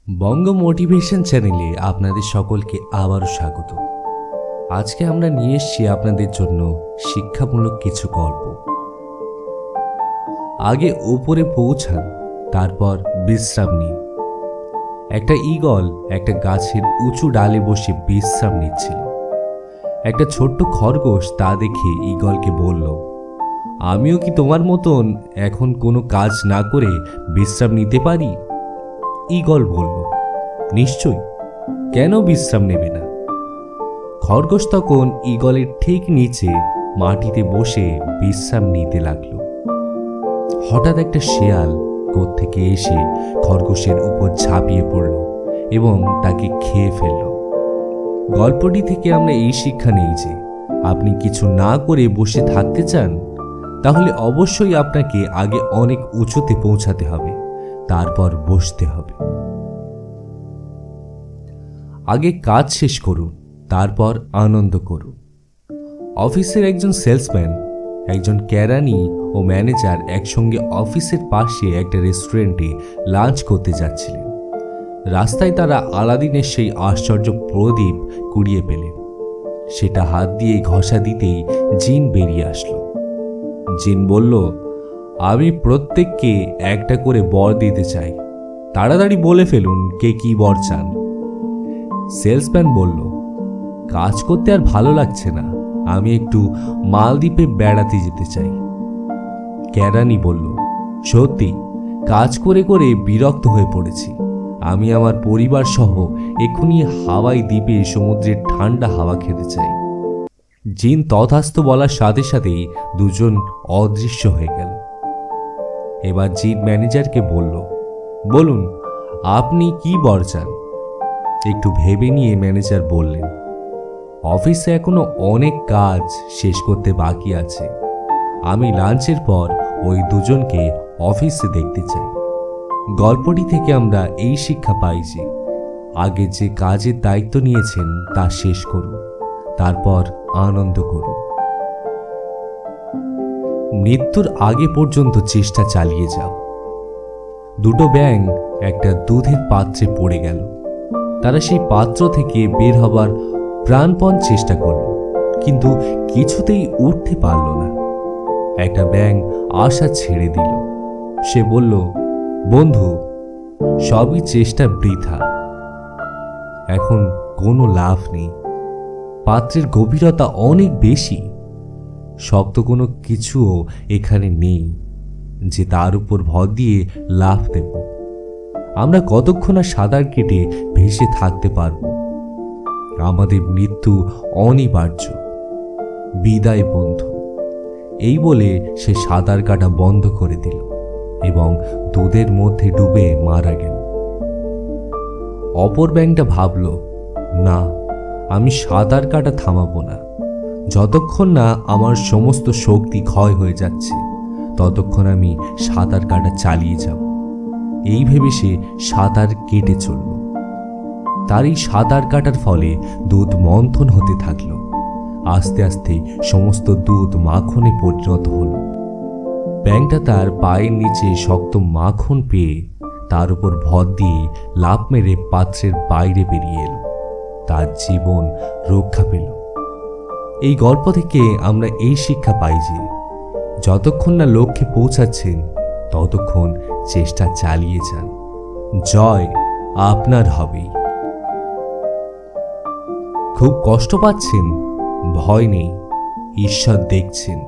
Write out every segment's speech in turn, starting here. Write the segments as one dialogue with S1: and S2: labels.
S1: বঙ্গ motivation চ্যানেলে আপনাদের সকলকে আবারও স্বাগত। আজকে আমরা নিয়ে এসেছি আপনাদের জন্য শিক্ষামূলক কিছু গল্প। আগে উপরে পৌঁছান, তারপর বিশ্রাম নিন। একটা ঈগল একটা গাছের উঁচু ডালে বসে বিশ্রাম নিচ্ছিল। একটা ছোট্ট খরগোশ তা দেখে ঈগলকে বলল, আমিও কি তোমার মতন এখন কোনো কাজ না করে বিশ্রাম নিতে পারি? ঈগল বলল, নিশ্চয়ই, কেন বিশ্রাম নেবে না? খরগোশ তখন ঈগলের ঠিক নিচে মাটিতে বসে বিশ্রাম নিতে লাগলো। হঠাৎ একটা শেয়াল কোত্থেকে এসে খরগোশের উপর ঝাঁপিয়ে পড়ল এবং তাকে খেয়ে ফেলল। গল্পটি থেকে আমরা এই শিক্ষা নিই যে আপনি কিছু না করে বসে থাকতে চান, তাহলে অবশ্যই আপনাকে আগে অনেক উঁচুতে পৌঁছাতে হবে, তারপর বসতে হবে। আগে কাজ শেষ করুন, তারপর আনন্দ করুন। অফিসের একজন সেলসম্যান, একজন কেরানি ও ম্যানেজার একসঙ্গে অফিসের পাশে একটা রেস্টুরেন্টে লাঞ্চ করতে যাচ্ছিলেন। রাস্তায় তারা আলাদিনের সেই আশ্চর্য প্রদীপ কুড়িয়ে পেলেন। সেটা হাত দিয়ে ঘষা দিতেই জিন বেরিয়ে আসলো। জিন বলল, আমি প্রত্যেককে একটা করে বর দিতে চাই, তাড়াতাড়ি বলে ফেলুন কে কি বর চান। সেলসম্যান বলল, কাজ করতে আর ভালো লাগছে না, আমি একটু মালদ্বীপে বেড়াতে যেতে চাই। কেরানি বলল, সত্যি, কাজ করে করে বিরক্ত হয়ে পড়েছি, আমি আমার পরিবার সহ এক্ষুনি হাওয়াই দ্বীপে সমুদ্রের ঠান্ডা হাওয়া খেতে চাই। জিন তথাস্তু বলার সাথে সাথেই দুজন অদৃশ্য হয়ে গেল। এবার জিন ম্যানেজারকে বলল, বলুন আপনি কি বর চান? একটু ভেবে নিয়ে ম্যানেজার বললেন, অফিসে এখনো অনেক কাজ শেষ করতে বাকি আছে, আমি লাঞ্চের পর ওই দুজনকে অফিসে দেখতে চাই। গল্পটি থেকে আমরা এই শিক্ষা পাই যে আগে যে কাজের দায়িত্ব নিয়েছেন তা শেষ করুন, তারপর আনন্দ করুন। মৃত্যুর আগে পর্যন্ত চেষ্টা চালিয়ে যাও। দুটো ব্যাঙ একটা দুধের পাত্রে পড়ে গেল। তারা সেই পাত্র থেকে বের হবার প্রাণপণ চেষ্টা করল, কিন্তু কিছুতেই উঠতে পারল না। একটা ব্যাঙ আশা ছেড়ে দিল। সে বলল, বন্ধু, সবই চেষ্টা বৃথা, এখন কোনো লাভ নেই, পাত্রের গভীরতা অনেক বেশি, শক্ত কোনো কিছুও এখানে নেই যে তার উপর ভর দিয়ে লাফ দেব। আমরা কতক্ষণ আর সাঁতার কেটে ভেসে থাকতে পারব? আমাদের মৃত্যু অনিবার্য। বিদায় বন্ধু। এই বলে সে সাঁতার কাটা বন্ধ করে দিল এবং দুধের মধ্যে ডুবে মারা গেল। অপর ব্যাঙটা ভাবল, না, আমি সাঁতার কাটা থামাবো না, যতক্ষণ না আমার সমস্ত শক্তি ক্ষয় হয়ে যাচ্ছে ততক্ষণ আমি সাঁতার কাটা চালিয়ে যাব। এই ভেবে সে সাঁতার কেটে চলল। তার এই সাঁতার কাটার ফলে দুধ মন্থন হতে থাকলো। আস্তে আস্তে সমস্ত দুধ মাখনে পরিণত হল। ব্যাঙটা তার পায়ের নিচে শক্ত মাখন পেয়ে তার উপর ভর দিয়ে লাফ মেরে পাত্রের বাইরে বেরিয়ে এলো। তার জীবন রক্ষা পেল। এই গল্প থেকে আমরা এই শিক্ষা পাই যে যতক্ষণ না লক্ষ্যে পৌঁছাচ্ছেন ততক্ষণ চেষ্টা চালিয়ে যান, জয় আপনার হবেই। খুব কষ্ট পাচ্ছেন? ভয় নেই, ঈশ্বর দেখছেন।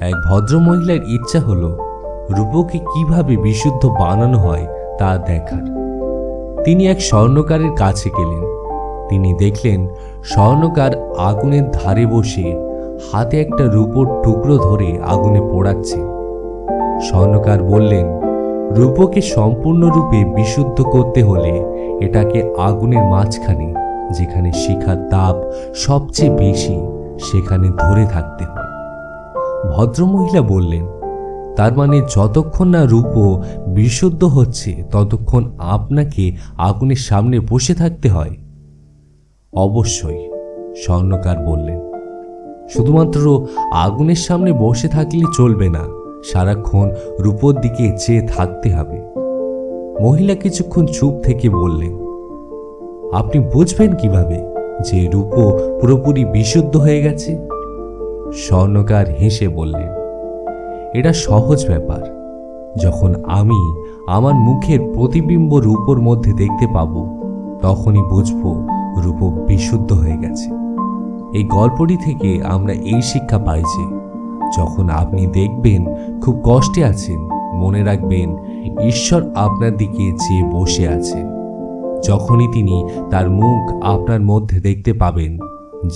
S1: এক ভদ্রমহিলার ইচ্ছা হলো রূপোকে কিভাবে বিশুদ্ধ বানানো হয় তা দেখার। তিনি এক স্বর্ণকারের কাছে গেলেন। তিনি দেখলেন স্বর্ণকার আগুনের ধারে বসে হাতে একটা রূপোর টুকরো ধরে আগুনে পোড়াচ্ছেন। স্বর্ণকার বললেন, রূপোকে সম্পূর্ণরূপে বিশুদ্ধ করতে হলে এটাকে আগুনের মাঝখানে, যেখানে শিখার তাপ সবচেয়ে বেশি, সেখানে ধরে থাকতে হয়। ভদ্রমহিলা বললেন, তার মানে যতক্ষণ না রূপো বিশুদ্ধ হচ্ছে ততক্ষণ আপনাকে আগুনের সামনে বসে থাকতে হয়? অবশ্যই, স্বর্ণকার বললেন। শুধুমাত্র আগুনের সামনে বসে থাকলে চলবে না, সারাক্ষণ রূপোর দিকে চেয়ে থাকতে হবে। মহিলা কিছুক্ষণ চুপ থেকে বললেন, আপনি বুঝবেন কিভাবে যে রূপো পুরোপুরি বিশুদ্ধ হয়ে গেছে? স্বর্ণকার হেসে বললেন, এটা সহজ ব্যাপার। যখন আমি আমার মুখের প্রতিবিম্ব রূপোর মধ্যে দেখতে পাব, তখনই বুঝব রূপো বিশুদ্ধ হয়ে গেছে। এই গল্পটি থেকে আমরা এই শিক্ষা পাই যে যখন আপনি দেখবেন খুব কষ্টে আছেন, মনে রাখবেন ঈশ্বর আপনার দিকে চেয়ে বসে আছেন। যখনই তিনি তার মুখ আপনার মধ্যে দেখতে পাবেন,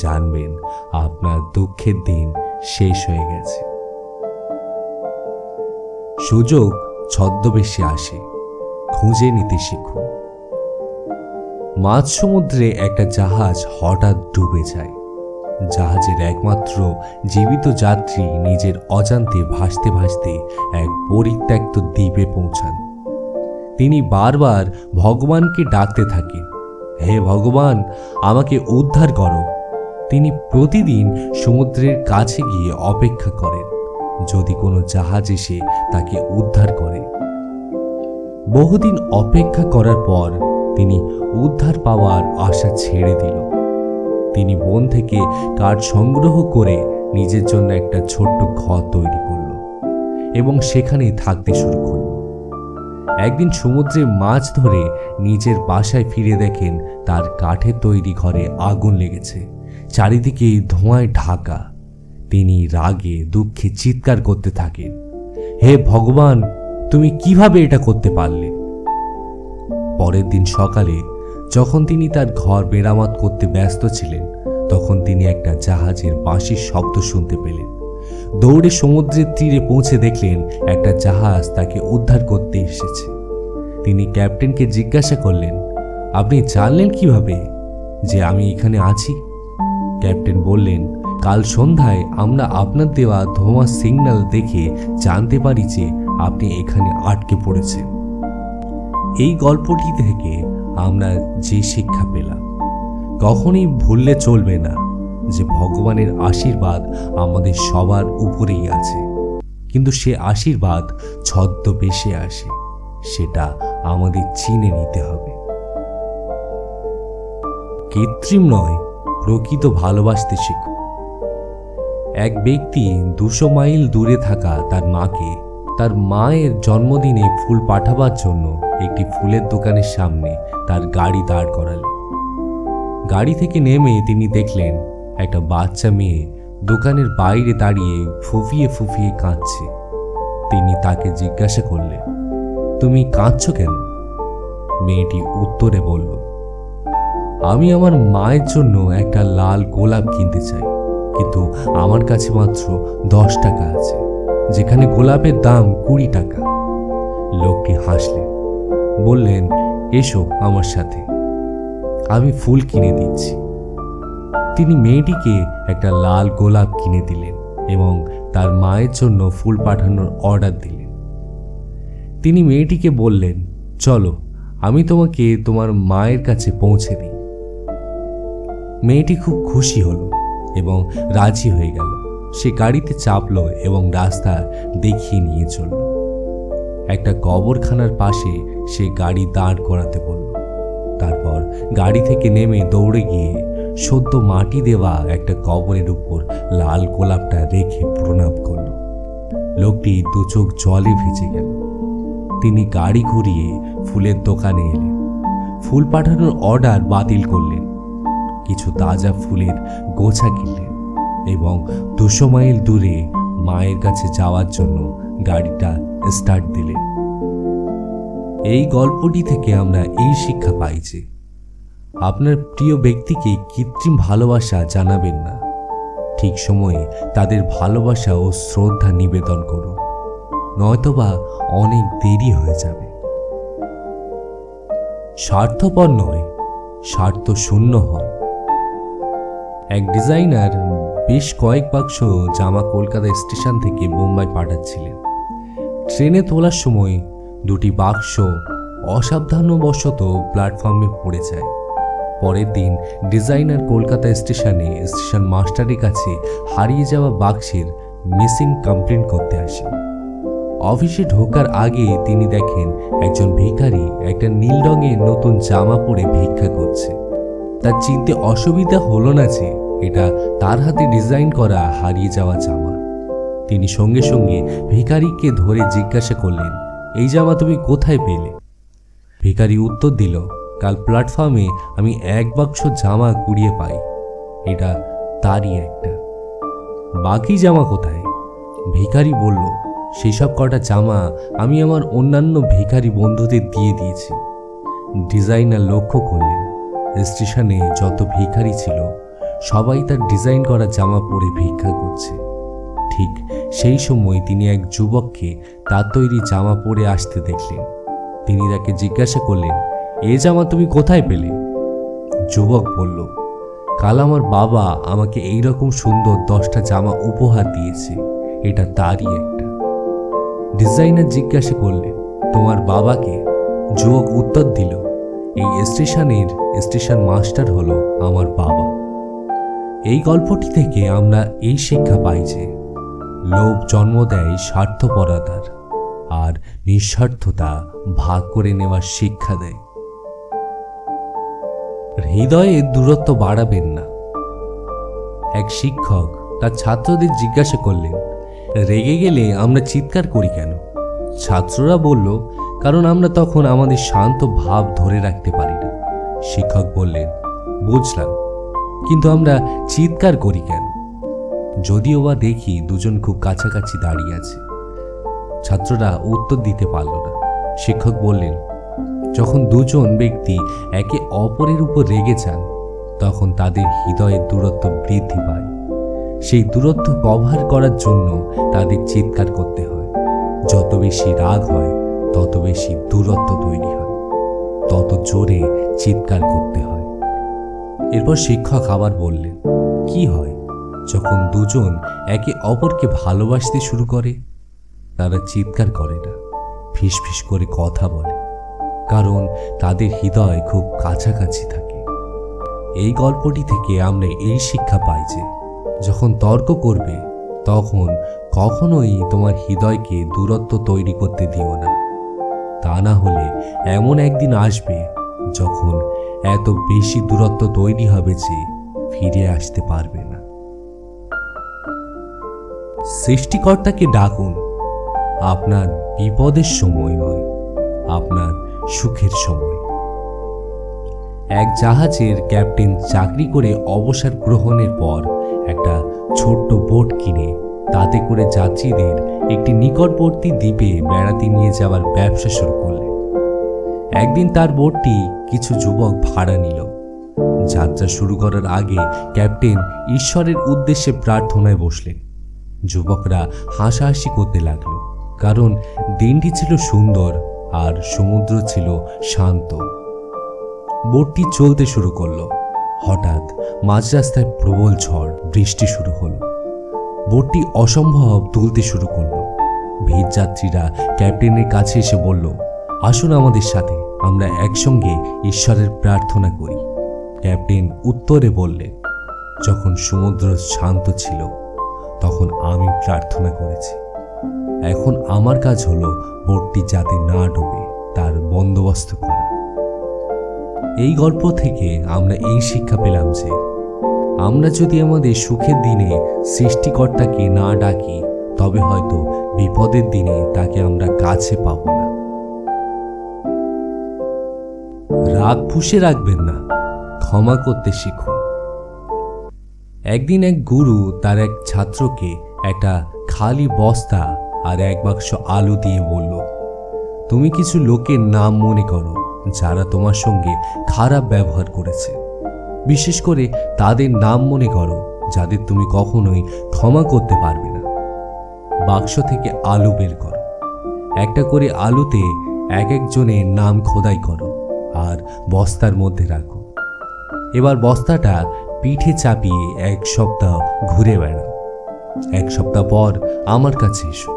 S1: জানবেন আপনার দুঃখের দিন শেষ হয়ে গেছে। সুযোগ ছদ্মবেশে আসে, খুঁজে নিতে শিখুন। মাঝ সমুদ্রে একটা জাহাজ হঠাৎ ডুবে যায়। জাহাজের একমাত্র জীবিত যাত্রী নিজের অজান্তে ভাসতে ভাসতে এক পরিত্যক্ত দ্বীপে পৌঁছান। তিনি বারবার ভগবানকে ডাকতে থাকেন, হে ভগবান, আমাকে উদ্ধার করো। তিনি প্রতিদিন সমুদ্রের কাছে গিয়ে অপেক্ষা করেন যদি কোনো জাহাজ এসে তাকে উদ্ধার করে। বহুদিন অপেক্ষা করার পর তিনি উদ্ধার পাওয়ার আশা ছেড়ে দিল। তিনি বন থেকে কাঠ সংগ্রহ করে নিজের জন্য একটা ছোট্ট ঘর তৈরি করল এবং সেখানেই থাকতে শুরু করল। একদিন সমুদ্রে মাছ ধরে নিজের বাসায় ফিরে দেখেন তার কাঠের তৈরি ঘরে আগুন লেগেছে, চারিদিকে ধোঁয়ায় ঢাকা। তিনি রাগে দুঃখে চিৎকার করতে থাকেন, হে ভগবান, তুমি কিভাবে এটা করতে পারলে? পরের দিন সকালে যখন তিনি তার ঘর মেরামত করতে ব্যস্ত ছিলেন, তখন তিনি একটা জাহাজের বাঁশির শব্দ শুনতে পেলেন। দৌড়ে সমুদ্রের তীরে পৌঁছে দেখলেন একটা জাহাজ তাকে উদ্ধার করতে এসেছে। তিনি ক্যাপ্টেনকে জিজ্ঞাসা করলেন, আপনি জানলেন কিভাবে যে আমি এখানে আছি? ক্যাপ্টেন বললেন, কাল সন্ধ্যায় আমরা আপনার দেওয়া ধোঁয়া সিগন্যাল দেখে জানতে পারি যে আপনি এখানে আটকে পড়েছেন। এই গল্পটি থেকে আমরা যে শিক্ষা পেলাম, কখনোই ভুললে চলবে না যে ভগবানের আশীর্বাদ আমাদের সবার উপরেই আছে, কিন্তু সে আশীর্বাদ ছদ্মবেশে আসে, সেটা আমাদের চিনে নিতে হবে। কৃত্রিম নয়, প্রকৃত ভালোবাসতে শিখুন। এক ব্যক্তি 200 মাইল দূরে থাকা তার মাকে তার মায়ের জন্মদিনে ফুল পাঠাবার জন্য একটি ফুলের দোকানের সামনে তার গাড়ি দাঁড় করালেন। গাড়ি থেকে নেমে তিনি দেখলেন একটা বাচ্চা মেয়ে দোকানের বাইরে দাঁড়িয়ে ফুফিয়ে ফুফিয়ে কাঁদছে। তিনি তাকে জিজ্ঞাসা করলেন, তুমি কাঁদছো কেন? মেয়েটি উত্তরে বলল, আমি আমার মায়ের জন্য একটা লাল গোলাপ কিনতে চাই, কিন্তু আমার কাছে মাত্র 10 টাকা আছে, যেখানে গোলাপের দাম 20 টাকা। লোকটি হাসলেন, বললেন, এসো আমার সাথে, আমি ফুল কিনে দিচ্ছি। তিনি মেয়েটিকে একটা লাল গোলাপ কিনে দিলেন এবং তার মায়ের জন্য ফুল পাঠানোর অর্ডার দিলেন। তিনি মেয়েটিকে বললেন, চলো আমি তোমাকে তোমার মায়ের কাছে পৌঁছে দিই। মেয়েটি খুব খুশি হলো এবং রাজি হয়ে গেল। সে গাড়িতে চাপলো এবং রাস্তা দেখিয়ে নিয়ে চলল। একটা কবরখানার পাশে সে গাড়ি দাঁড় করাতে বলল। তারপর গাড়ি থেকে নেমে দৌড়ে গিয়ে সদ্য মাটি দেওয়া একটা কবরের উপর লাল গোলাপটা রেখে প্রণাম করল। লোকটি 2 চোখ জলে ভিজে গেল। তিনি গাড়ি ঘুরিয়ে ফুলের দোকানে এলেন। ফুল পাঠানোর অর্ডার বাতিল করলেন, কিছু তাজা ফুলের গোছা কিনলেন এবং 200 মাইল দূরে মায়ের কাছে যাওয়ার জন্য গাড়িটা স্টার্ট দিলেন। এই গল্পটি থেকে আমরা এই শিক্ষা পাই যে আপনার প্রিয় ব্যক্তিকে কৃত্রিম ভালোবাসা জানাবেন না, ঠিক সময়ে তাদের ভালোবাসা ও শ্রদ্ধা নিবেদন করুন, নয়তোবা অনেক দেরি হয়ে যাবে। স্বার্থপর নয়, স্বার্থ শূন্য হন। এক ডিজাইনার বেশ কয়েক বাক্স জামা কলকাতা স্টেশন থেকে বোম্বাই পাঠাচ্ছিলেন। ট্রেনে তোলার সময় 2টি বাক্স অসাবধানবশত প্ল্যাটফর্মে পড়ে যায়। পরের দিন ডিজাইনার কলকাতা স্টেশনে স্টেশন মাস্টারের কাছে হারিয়ে যাওয়া বাক্সের মিসিং কমপ্লেন করতে আসেন। অফিসে ঢোকার আগে তিনি দেখেন একজন ভিখারি একটা নীল রঙের নতুন জামা পরে ভিক্ষা করছে। তার চিনতে অসুবিধা হলো না যে এটা তার হাতে ডিজাইন করা হারিয়ে যাওয়া জামা। তিনি সঙ্গে সঙ্গে ভিখারিকে ধরে জিজ্ঞাসা করলেন, এই জামা তুমি কোথায় পেলে? ভিখারি উত্তর দিল, কাল প্ল্যাটফর্মে আমি এক বাক্স জামা কুড়িয়ে পাই, এটা তারই একটা। বাকি জামা কোথায়? ভিখারি বলল, সেসব কটা জামা আমি আমার অন্যান্য ভিখারি বন্ধুদের দিয়ে দিয়েছি। ডিজাইনার লক্ষ্য করলেন স্টেশনে যত ভিখারি ছিল সবাই তার ডিজাইন করা জামা পরে ভিক্ষা করছে। ঠিক সেই সময় তিনি এক যুবককে তার তৈরি জামা পরে আসতে দেখলেন। তিনি তাকে জিজ্ঞাসা করলেন, এ জামা তুমি কোথায় পেলে? যুবক বলল, কাল আমার বাবা আমাকে এইরকম সুন্দর 10টা জামা উপহার দিয়েছে, এটা তারই একটা। ডিজাইনার জিজ্ঞাসা করলেন, তোমার বাবাকে? যুবক উত্তর দিল, এই স্টেশনের স্টেশন মাস্টার হলো আমার বাবা। এই গল্পটি থেকে আমরা এই শিক্ষা পাই যে লোভ জন্ম দেয় স্বার্থপরতার, আর নিঃস্বার্থতা ভাগ করে নেওয়ার শিক্ষা দেয়। হৃদয়ে দূরত্ব বাড়াবেন না। এক শিক্ষক তার ছাত্রদের জিজ্ঞাসা করলেন, রেগে গেলে আমরা চিৎকার করি কেন? ছাত্ররা বলল, কারণ আমরা তখন আমাদের শান্ত ভাব ধরে রাখতে পারি না। শিক্ষক বললেন, বুঝলাম, কিন্তু আমরা চিৎকার করি কেন? যদিও বা দেখি দুজন খুব কাছাকাছি দাঁড়িয়ে আছে। ছাত্ররা উত্তর দিতে পারল না। শিক্ষক বললেন, যখন দুজন ব্যক্তি একে অপরের উপর রেগে যান তখন তাদের হৃদয়ের দূরত্ব বৃদ্ধি পায়। সেই দূরত্ব কভার করার জন্য তাদের চিৎকার করতে হয়। যত বেশি রাগ হয় তত বেশি দূরত্ব তৈরি হয়, তত জোরে চিৎকার করতে হয়। এরপর শিক্ষক আবার বললেন, কি হয় যখন দুজন একে অপরকে ভালোবাসতে শুরু করে? তারা চিৎকার করে না, ফিসফিস করে কথা বলে, কারণ তাদের হৃদয় খুব কাছাকাছি থাকে। এই গল্পটি থেকে আমরা এই শিক্ষা পাই যে যখন তর্ক করবে তখন কখনোই তোমার হৃদয়কে দূরত্ব তৈরি করতে দিও না। তা না হলে এমন একদিন আসবে যখন এত বেশি দূরত্ব তৈরি হবে যে ফিরে আসতে পারবে না। সৃষ্টিকর্তাকে ডাকুন, আপনার বিপদের সময় নয়, আপনার সুখের সময়। এক জাহাজের ক্যাপ্টেন চাকরি করে অবসর গ্রহণের পর একটা ছোট্ট বোট কিনে তাতে করে যাত্রীদের একটি নিকটবর্তী দ্বীপে বেড়াতে নিয়ে যাওয়ার ব্যবসা শুরু করলেন। একদিন তার বোটটি কিছু যুবক ভাড়া নিল। যাত্রা শুরু করার আগে ক্যাপ্টেন ঈশ্বরের উদ্দেশ্যে প্রার্থনায় বসলেন। যুবকরা হাসাহাসি করতে লাগলো, কারণ দিনটি ছিল সুন্দর আর সমুদ্র ছিল শান্ত। বোটটি চলতে শুরু করলো। হঠাৎ মাঝ রাস্তায় প্রবল ঝড় বৃষ্টি শুরু হলো। বোটটি অসম্ভব দুলতে শুরু করলো। ভিড় যাত্রীরা ক্যাপ্টেনের কাছে এসে বলল, আসুন আমাদের সাথে, আমরা একসঙ্গে ঈশ্বরের প্রার্থনা করি। ক্যাপ্টেন উত্তরে বললেন, যখন সমুদ্র শান্ত ছিল তখন আমি প্রার্থনা করেছি। এখন আমার কাজ হলো বোটটি যাতে না ডোবে তার বন্দোবস্ত করা। এই গল্প থেকে আমরা এই শিক্ষা পেলাম যে আমরা যদি আমাদের সুখের দিনে সৃষ্টিকর্তাকে না ডাকি তবে হয়তো বিপদের দিনে তাকে আমরা কাছে পাব না। রাগ পুষে রাখবেন না, ক্ষমা করতে শিখুন। একদিন এক গুরু তার এক ছাত্রকে একটা খালি বস্তা আর এক বাক্স আলু দিয়ে বলল, তুমি কিছু লোকের নাম মনে করো যারা তোমার সঙ্গে খারাপ ব্যবহার করেছে। বিশেষ করে তাদের নাম মনে করো যাদের তুমি কখনোই ক্ষমা করতে পারবে না। বাক্স থেকে আলু বের করো, একটা করে আলুতে এক একজনের নাম খোদাই করো আর বস্তার মধ্যে রাখো। এবার বস্তাটা পিঠে চাপিয়ে এক সপ্তাহ ঘুরে বেড়াও। এক সপ্তাহ পর আমার কাছে এসো।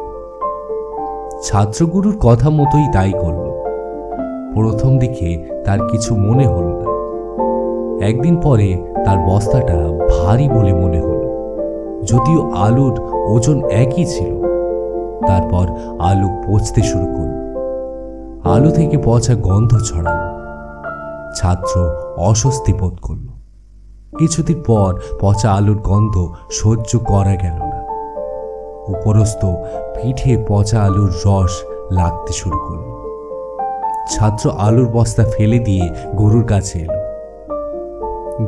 S1: ছাত্রগুরুর কথা মতোই তাই করল। প্রথম দিকে তার কিছু মনে হলো না। একদিন পরে তার বস্তাটা ভারী বলে মনে হলো, যদিও আলুর ওজন একই ছিল। তারপর আলু পচতে শুরু করল। আলু থেকে পচা গন্ধ ছড়ালো। ছাত্র অস্বস্তি বোধ করল। কিছুদিন পর পচা আলুর গন্ধ সহ্য করা গেল না। উপরস্থ পিঠে পচা আলুর রস লাগতে শুরু করল। ছাত্র আলুর বস্তা ফেলে দিয়ে গুরুর কাছে এলো।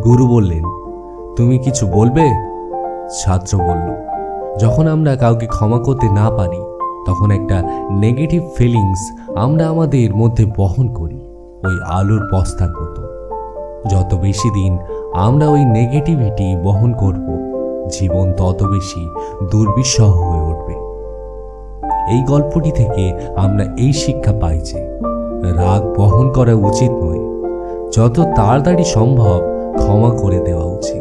S1: গুরু বললেন, তুমি কিছু বলবে? ছাত্র বলল, যখন আমরা কাউকে ক্ষমা করতে না পারি তখন একটা নেগেটিভ ফিলিংস আমরা আমাদের মধ্যে বহন করি, ওই আলুর বস্তার মতো। যত বেশি দিন আমরা ওই নেগেটিভিটি বহন করব, জীবন তত বেশি দুর্বিষহ হয়ে উঠবে। এই গল্পটি থেকে আমরা এই শিক্ষা পাই যে রাগ বহন করা উচিত নয়, যত তাড়াতাড়ি সম্ভব ক্ষমা করে দেওয়া উচিত।